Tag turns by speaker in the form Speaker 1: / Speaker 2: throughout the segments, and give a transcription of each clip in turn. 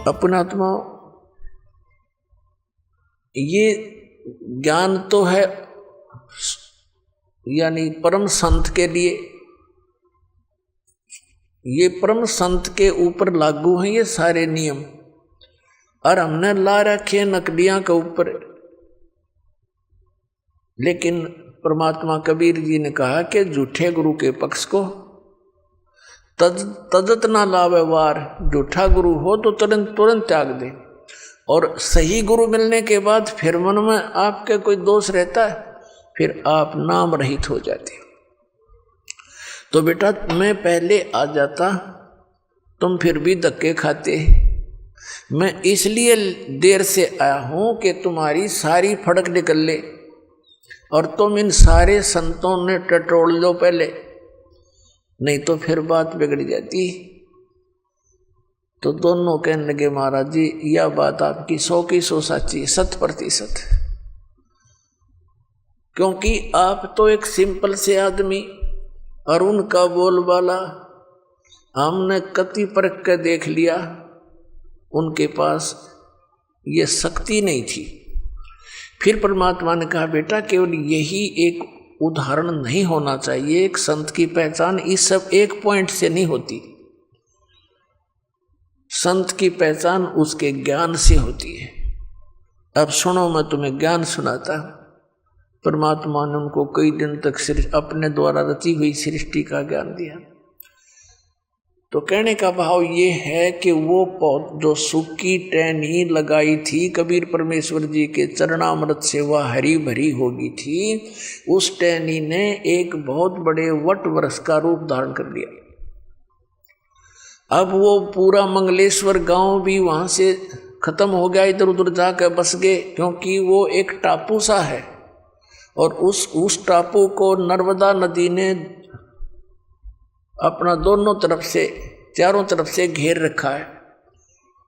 Speaker 1: अपनात्मा, ये ज्ञान तो है यानी परम संत के लिए, ये परम संत के ऊपर लागू हैं ये सारे नियम, और हमने ला रखे नकलियां के ऊपर। लेकिन परमात्मा कबीर जी ने कहा कि झूठे गुरु के पक्ष को तजत ना लावे वार, झूठा गुरु हो तो तुरंत तुरंत त्याग दे। और सही गुरु मिलने के बाद फिर मन में आपके कोई दोष रहता है, फिर आप नाम रहित हो जाते। तो बेटा मैं पहले आ जाता, तुम फिर भी धक्के खाते। मैं इसलिए देर से आया हूं कि तुम्हारी सारी फड़क निकल ले और तुम इन सारे संतों ने टटोल लो पहले, नहीं तो फिर बात बिगड़ जाती। तो दोनों कहने लगे महाराज जी यह बात आपकी 100 की 100 सच्ची, 100%। क्योंकि आप तो एक सिंपल से आदमी और उनका बोलबाला हमने कति परख कर देख लिया, उनके पास ये शक्ति नहीं थी। फिर परमात्मा ने कहा बेटा केवल यही एक उदाहरण नहीं होना चाहिए, एक संत की पहचान इस सब एक पॉइंट से नहीं होती। संत की पहचान उसके ज्ञान से होती है। अब सुनो मैं तुम्हें ज्ञान सुनाता। परमात्मा ने उनको कई दिन तक अपने द्वारा रची हुई सृष्टि का ज्ञान दिया। तो कहने का भाव ये है कि वो जो सूखी टहनी लगाई थी कबीर परमेश्वर जी के चरणामृत से वह हरी भरी होगी थी, उस टहनी ने एक बहुत बड़े वट वृक्ष का रूप धारण कर लिया। अब वो पूरा मंगलेश्वर गांव भी वहां से खत्म हो गया, इधर उधर जाकर बस गए, क्योंकि वो एक टापू सा है और उस टापू को नर्मदा नदी ने अपना दोनों तरफ से चारों तरफ से घेर रखा है।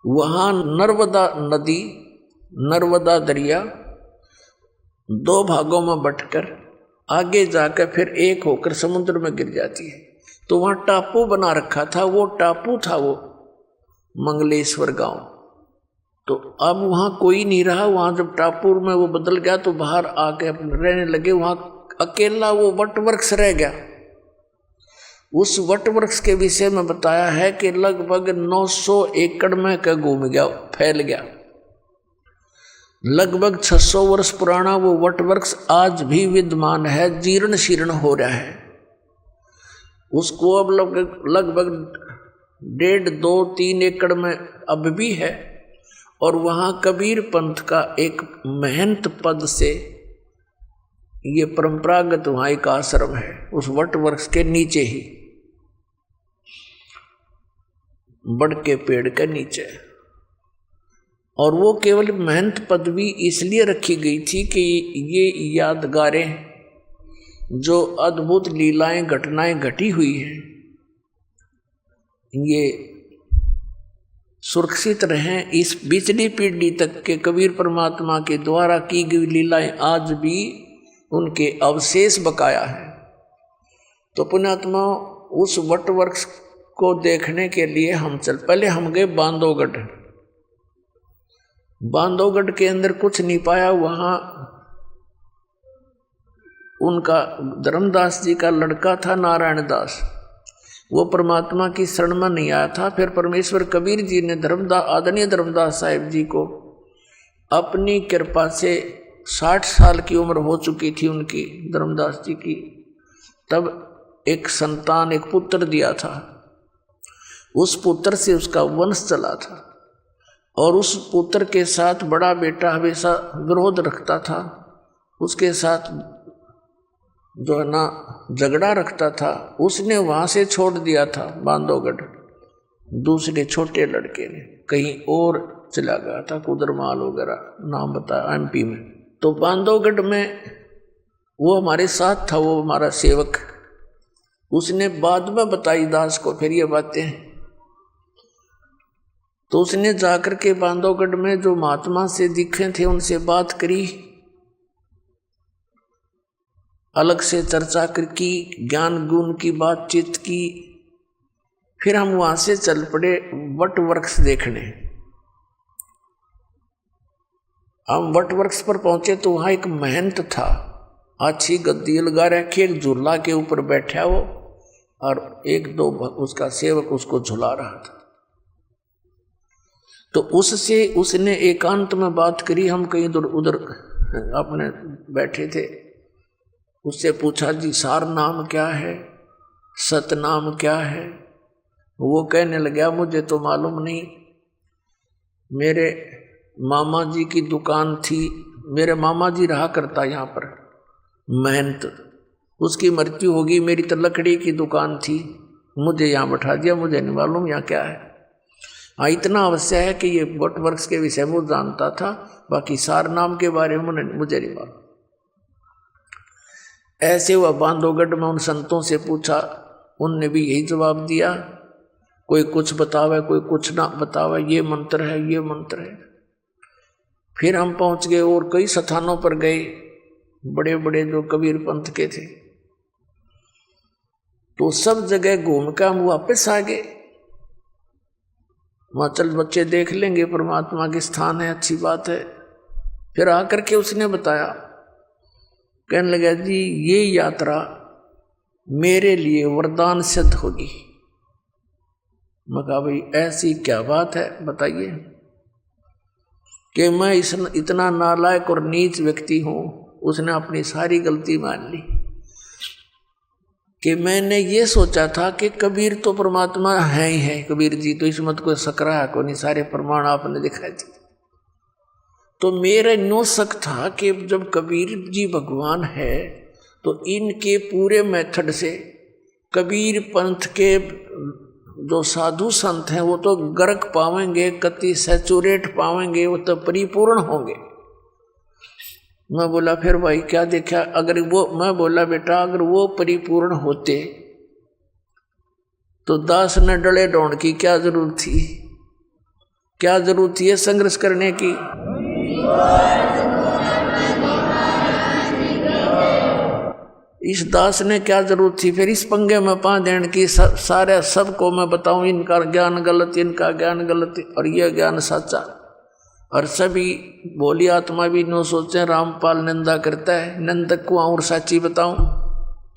Speaker 1: वहां नर्मदा नदी, नर्मदा दरिया दो भागों में बंटकर आगे जाकर फिर एक होकर समुद्र में गिर जाती है। तो वहां टापू बना रखा था, वो टापू था वो मंगलेश्वर गांव। तो अब वहां कोई नहीं रहा, वहां जब टापू में वो बदल गया तो बाहर आके अपने रहने लगे। वहां अकेला वो वट वृक्ष रह गया। उस वट वृक्ष के विषय में बताया है कि लगभग 900 एकड़ में का घूम गया, फैल गया। लगभग 600 वर्ष पुराना वो वट वृक्ष आज भी विद्यमान है, जीर्ण शीर्ण हो रहा है। उसको अब लगभग 1.5, 2, 3 एकड़ में अब भी है। और वहां कबीर पंथ का एक महंत पद से ये परंपरागत वहां एक आश्रम है, उस वट वृक्ष के नीचे ही, बड़ के पेड़ के नीचे। और वो केवल महंत पदवी इसलिए रखी गई थी कि ये यादगारें, जो अद्भुत लीलाएं घटनाएं घटी हुई हैं, ये सुरक्षित रहें इस पिछली पीढ़ी तक के। कबीर परमात्मा के द्वारा की गई लीलाएं आज भी उनके अवशेष बकाया है। तो पुण्यात्मा उस वट वृक्ष को देखने के लिए पहले हम गए बांधवगढ़। बांधवगढ़ के अंदर कुछ नहीं पाया। वहां उनका धर्मदास जी का लड़का था नारायण दास, वो परमात्मा की शरण में नहीं आया था। फिर परमेश्वर कबीर जी ने आदरणीय धर्मदास साहिब जी को अपनी कृपा से 60 साल की उम्र हो चुकी थी उनकी, धर्मदास जी की, तब एक संतान, एक पुत्र दिया था। उस पुत्र से उसका वंश चला था और उस पुत्र के साथ बड़ा बेटा हमेशा विरोध रखता था, उसके साथ जो है ना झगड़ा रखता था। उसने वहां से छोड़ दिया था बांधवगढ़, दूसरे छोटे लड़के ने कहीं और चला गया था, कुदरमाल वगैरह नाम बताया, MP में। तो बांधवगढ़ में वो हमारे साथ था, वो हमारा सेवक। उसने बाद में बताई दास को फिर ये बातें। तो उसने जाकर के बांधवगढ़ में जो महात्मा से दिखे थे उनसे बात करी, अलग से चर्चा की, ज्ञान गुण की बातचीत की। फिर हम वहां से चल पड़े वट वृक्ष देखने। हम वट वृक्ष पर पहुंचे तो वहां एक महंत था, अच्छी गद्दी लगा रखी, एक झूला के ऊपर बैठा वो, और एक दो उसका सेवक उसको झुला रहा था। तो उससे उसने एकांत में बात करी, हम कहीं इधर उधर अपने बैठे थे। उससे पूछा, जी सार नाम क्या है, सतनाम क्या है? वो कहने लगा, मुझे तो मालूम नहीं, मेरे मामा जी की दुकान थी, मेरे मामा जी रहा करता यहाँ पर महंत, उसकी मृत्यु होगी, मेरी तो लकड़ी की दुकान थी, मुझे यहाँ बैठा दिया, मुझे नहीं मालूम यहाँ क्या है। हाँ, इतना अवश्य है कि ये वट वृक्ष के विषय में जानता था, बाकी सार नाम के बारे में मुझे नहीं मालूम। ऐसे हुआ बांधवगढ़ में उन संतों से पूछा, उनने भी यही जवाब दिया, कोई कुछ बतावे कोई कुछ ना बतावे, ये मंत्र है ये मंत्र है। फिर हम पहुंच गए और कई स्थानों पर गए, बड़े बड़े जो कबीर पंथ के थे, तो सब जगह घूम कर हम वापस आ गए। वहां चल बच्चे देख लेंगे, परमात्मा के स्थान है, अच्छी बात है। फिर आकर के उसने बताया, कहने लगा, जी ये यात्रा मेरे लिए वरदान सिद्ध होगी। मैं कहा, भाई ऐसी क्या बात है, बताइए। कि मैं इतना नालायक और नीच व्यक्ति हूं। उसने अपनी सारी गलती मान ली कि मैंने ये सोचा था कि कबीर तो परमात्मा है ही है, कबीर जी तो इसमें कोई सकरा को नहीं, सारे प्रमाण आपने दिखाए थे। तो मेरा नो शक था कि जब कबीर जी भगवान है तो इनके पूरे मेथड से कबीर पंथ के जो साधु संत हैं वो तो गर्क पावेंगे, कति सैचुरेट पावेंगे, वो तो परिपूर्ण होंगे। मैं बोला, फिर भाई क्या देखा? अगर वो, मैं बोला, बेटा अगर वो परिपूर्ण होते तो दास ने डले ढोंड की क्या जरूरत थी? क्या जरूरत थी संघर्ष करने की? इस दास ने क्या जरूरत थी फिर इस पंगे में पा देने की? सारे सबको मैं बताऊं इनका ज्ञान गलत, इनका ज्ञान गलत और यह ज्ञान सच्चा। और सभी बोली आत्मा भी नो सोचे रामपाल निंदा करता है, निंदक को और सच्ची बताऊं।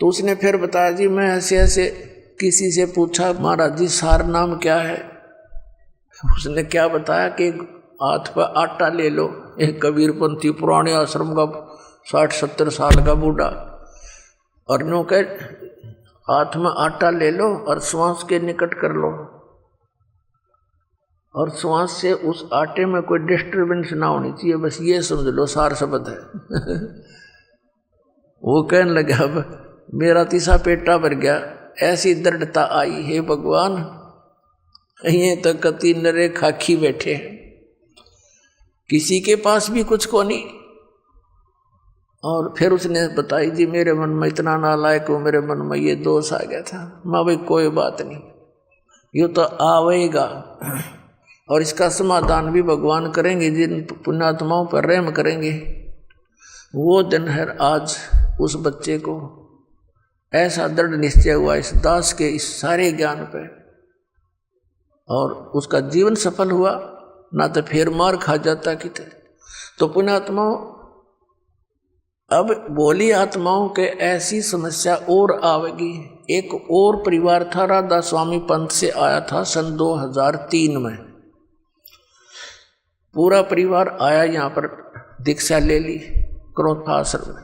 Speaker 1: तो उसने फिर बताया, जी मैं ऐसे ऐसे किसी से पूछा, महाराज जी सार नाम क्या है? उसने क्या बताया कि हाथ पर आटा ले लो। एक कबीरपंथी पुराने आश्रम का 60-70 साल का बूढ़ा, और नो के हाथ में आटा ले लो और श्वास के निकट कर लो, और श्वास से उस आटे में कोई डिस्टर्बेंस ना होनी चाहिए, बस ये समझ लो सार शब्द है। वो कहने लगा, अब मेरा तीसरा पेटा भर गया, ऐसी दृढ़ता आई, हे भगवान ये तो कति नरे खाकी बैठे हैं, किसी के पास भी कुछ को नहीं। और फिर उसने बताई, जी मेरे मन में इतना नालायक हो, मेरे मन में ये दोष आ गया था। माँ भाई कोई बात नहीं, ये तो आवेगा और इसका समाधान भी भगवान करेंगे, जिन पुण्यात्माओं पर रहम करेंगे। वो दिन है आज। उस बच्चे को ऐसा दृढ़ निश्चय हुआ इस दास के इस सारे ज्ञान पे, और उसका जीवन सफल हुआ, ना तो फिर मार खा जाता कितने। तो पुण्यात्माओं, अब बोली आत्माओं के ऐसी समस्या और आवेगी। एक और परिवार था, राधा स्वामी पंथ से आया था सन 2003 में। पूरा परिवार आया यहाँ पर, दीक्षा ले ली क्रोथा आश्रम में,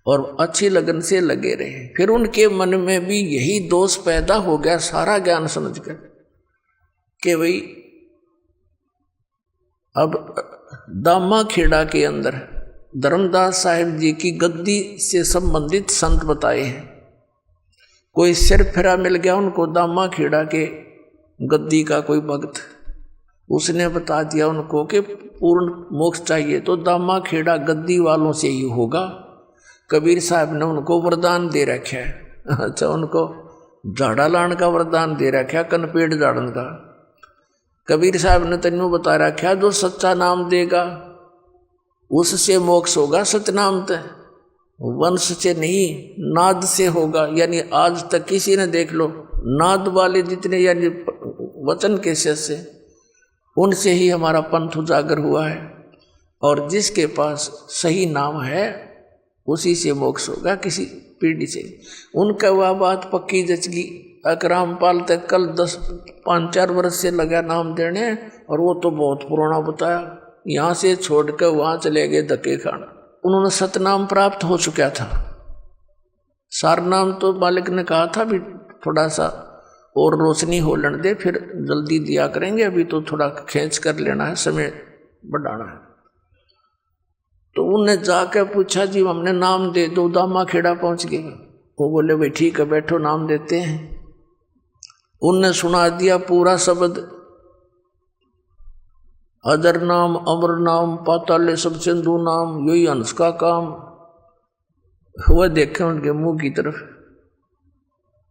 Speaker 1: और अच्छी लगन से लगे रहे। फिर उनके मन में भी यही दोष पैदा हो गया, सारा ज्ञान समझकर, कि भाई अब दामा खेड़ा के अंदर धर्मदास साहिब जी की गद्दी से संबंधित संत बताए हैं। कोई सिर फिरा मिल गया उनको दामा खेड़ा के गद्दी का कोई भक्त, उसने बता दिया उनको कि पूर्ण मोक्ष चाहिए तो दामा खेड़ा गद्दी वालों से ही होगा। कबीर साहब ने उनको वरदान दे रखा है। अच्छा, उनको झाड़ा लाने का वरदान दे रखा है, कनपेड़ झाड़न का। कबीर साहब ने तेनू बता रखा, जो सच्चा नाम देगा उससे मोक्ष होगा। सतनाम तो वंश से नहीं, नाद से होगा। यानी आज तक किसी ने देख लो, नाद वाले जितने यानी वचन के शिष्य, उनसे ही हमारा पंथ उजागर हुआ है। और जिसके पास सही नाम है उसी से मोक्ष होगा, किसी पीढ़ी से। उनका वह बात पक्की जच गई। अकराम पाल तक कल 5-4 वर्ष से लगा नाम देने, और वो तो बहुत पुराना बताया। यहाँ से छोड़कर वहाँ चले गए धक्के खान। उन्होंने सतनाम प्राप्त हो चुका था। सार नाम तो मालिक ने कहा था भी थोड़ा सा और रोशनी हो लेने दे, फिर जल्दी दिया करेंगे, अभी तो थोड़ा खींच कर लेना है, समय बढ़ाना है। तो उन्हें जाकर पूछा जी हमने नाम दे दो, दामा खेड़ा पहुंच गए। वो बोले भाई ठीक है बैठो नाम देते हैं। उनने सुना दिया पूरा शब्द, अजर नाम, अमर नाम, पाताले सब सिंधु नाम, यही हंस का काम। वह देखे उनके मुंह की तरफ,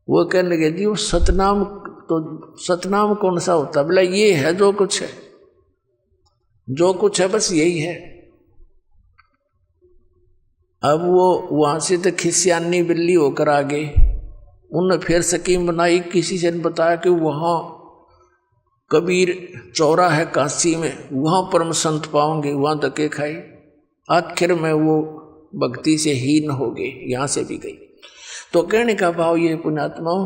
Speaker 1: वो कहने लगे जी वो सतनाम, तो सतनाम कौन सा होता? बोला ये है जो कुछ है, जो कुछ है बस यही है। अब वो वहां से तो खिसियानी बिल्ली होकर आ गए। उन्होंने फिर स्कीम बनाई, किसी से ने बताया कि वहाँ कबीर चौरा है काशी में, वहाँ परम संत पाओगे, वहाँ धक्के खाए। आखिर में वो भक्ति से हीन हो गए, यहाँ से भी गई। तो कहने का भाव ये पुण्यात्माओं,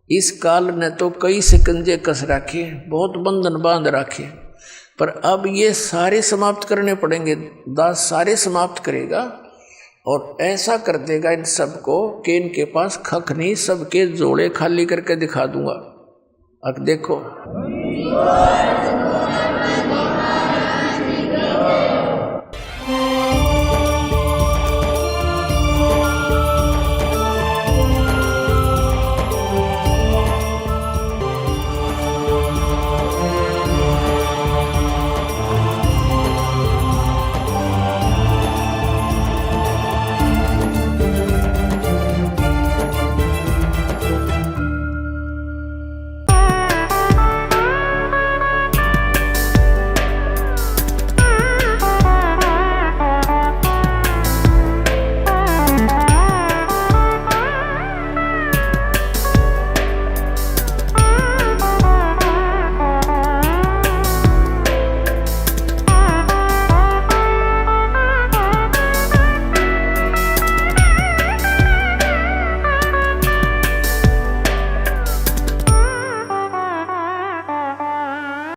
Speaker 1: इस काल ने तो कई शिकंजे कस रखे, बहुत बंधन बांध रखे, पर अब ये सारे समाप्त करने पड़ेंगे। दास सारे समाप्त करेगा और ऐसा कर देगा इन सबको कि इनके पास खख नहीं, सबके जोड़े खाली करके दिखा दूंगा। अब देखो